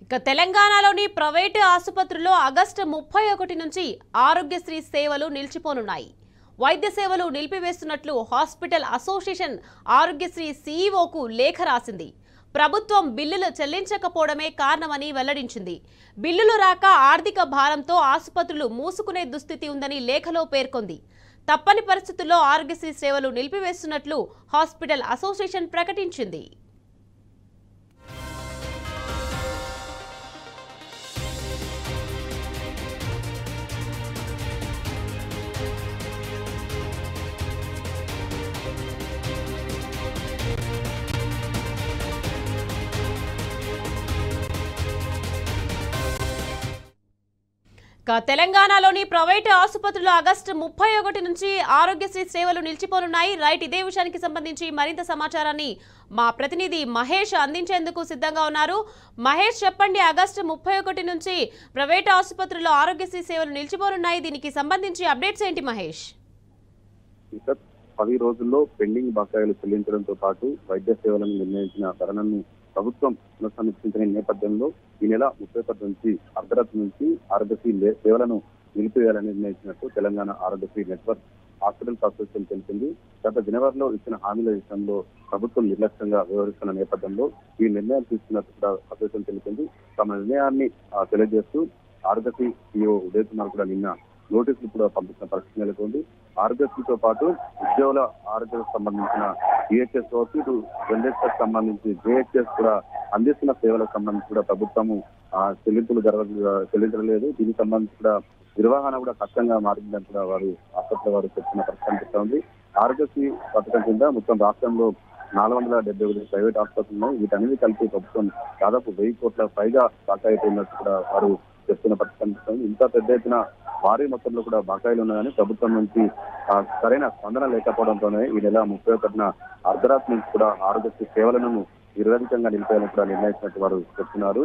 ఇక తెలంగాణలోని ప్రైవేటు ఆసుపత్రుల్లో ఆగస్టు 31 నుంచి ఆరోగ్యశ్రీ సేవలు నిలిచిపోనున్నాయి. వైద్య సేవలు నిలిపివేస్తున్నట్లు హాస్పిటల్ అసోసియేషన్ ఆరోగ్యశ్రీ సీఈఓకు లేఖ రాసింది. ప్రభుత్వం బిల్లులు చెల్లించకపోవడమే కారణమని వెల్లడించింది. బిల్లులు రాక ఆర్థిక భారంతో ఆసుపత్రులు మూసుకునే దుస్థితి ఉందని లేఖలో పేర్కొంది. తప్పని పరిస్థితుల్లో ఆరోగ్యశ్రీ సేవలు నిలిపివేస్తున్నట్లు హాస్పిటల్ అసోసియేషన్ ప్రకటించింది. తెలంగాణలోని ప్రైవేటు ఆసుపత్రుల్లో ఆగస్టు 31 నుంచి ఆరోగ్యశ్రీ సేవలు నిలిచిపోనున్నాయి. రైట్, ఇదే విషయానికి సంబంధించి మరింత సమాచారాన్ని మా ప్రతినిధి మహేష్ అందించేందుకు సిద్ధంగా ఉన్నారు. మహేష్, చెప్పండి, ఆగస్టు 31 నుంచి ప్రైవేటు ఆసుపత్రుల్లో ఆరోగ్యశ్రీ సేవలు నిలిచిపోనున్నాయి. దీనికి సంబంధించి అప్డేట్స్ ఏంటి మహేష్? 10 రోజుల్లో పెండింగ్ బకాయిలు చెల్లించడంతో పాటు వైద్య సేవలను నిర్ణయించిన ధరలను ప్రభుత్వం పునఃసమీక్షించిన నేపథ్యంలో ఈ నెల 31 నుంచి అర్ధరాత్రి నుంచి ఆరోగ్యశ్రీ సేవలను నిలిపివేయాలని నిర్ణయించినట్టు Telangana Aarogyasri network hospitals association తెలిపింది. గత జనవరిలో ఇచ్చిన హామీల విషయంలో ప్రభుత్వం నిర్లక్ష్యంగా వ్యవహరిస్తున్న నేపథ్యంలో ఈ నిర్ణయం తీసుకున్నట్టు కూడా అసోసియేషన్ తెలిపింది. తమ నిర్ణయాన్ని తెలియజేస్తూ ఆరోగ్యశ్రీ సీఈఓ ఉదయ్ కుమార్ కూడా నిన్న నోటీసులు కూడా పంపించిన పరిస్థితి నెలకొంది. ఆరోగ్యశ్రీతో పాటు ఉద్యోగుల ఆరోగ్యానికి సంబంధించిన ఈహెచ్ఎస్ ఇటు జనరేషన్ సంబంధించి జేహెచ్ఎస్ కూడా అందిస్తున్న సేవలకు సంబంధించి కూడా ప్రభుత్వము చెల్లించలేదు. దీనికి సంబంధించి కూడా నిర్వహణ కూడా కష్టంగా మారిందని కూడా వారు ఆసుపత్రి వారు చెప్తున్న పరిస్థితి కనిపిస్తోంది. ఆరోగ్యశ్రీ పథకం కింద మొత్తం రాష్ట్రంలో 471 ప్రైవేట్ ఆసుపత్రులు ఉన్నాయి. వీటన్నిటి కలిపి ప్రభుత్వం దాదాపు 1000 కోట్ల పైగా బకాయి ఉన్నట్టు కూడా వారు చెప్తున్న పరిస్థితి కనిపిస్తుంది. ఇంత పెద్ద ఎత్తున భారీ మొత్తంలో కూడా బకాయిలు ఉన్నాయని ప్రభుత్వం నుంచి సరైన స్పందన లేకపోవడంతోనే ఈ నెల 31న అర్ధరాత్రి నుంచి కూడా ఆరోగ్యశ్రీ సేవలను నిరవధికంగా నిలిపేయాలని కూడా నిర్ణయించినట్టు వారు చెప్తున్నారు.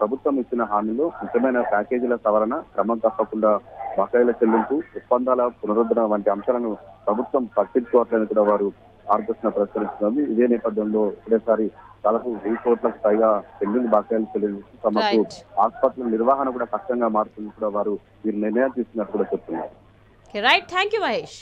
ప్రభుత్వం ఇచ్చిన హామీలో ముఖ్యమైన ప్యాకేజీల సవరణ, క్రమం తప్పకుండా బకాయిల చెల్లింపు, ఒప్పందాల పునరుద్ధరణ వంటి అంశాలను ప్రభుత్వం పట్టించుకోవట్లేదని కూడా వారు ఆరోగ్యశ్రీ ప్రశ్నిస్తున్నారు. ఇదే నేపథ్యంలో ఒకటేసారి దాదాపు 1000 కోట్లకు పైగా పెండింగ్ బకాయిలు చెల్లించి తమకు ఆసుపత్రుల నిర్వహణ కూడా కష్టంగా మారుతుంది కూడా వారు ఈ నిర్ణయాలు తీసుకున్నట్టు కూడా చెప్తున్నారు. Right, thank you Mahesh.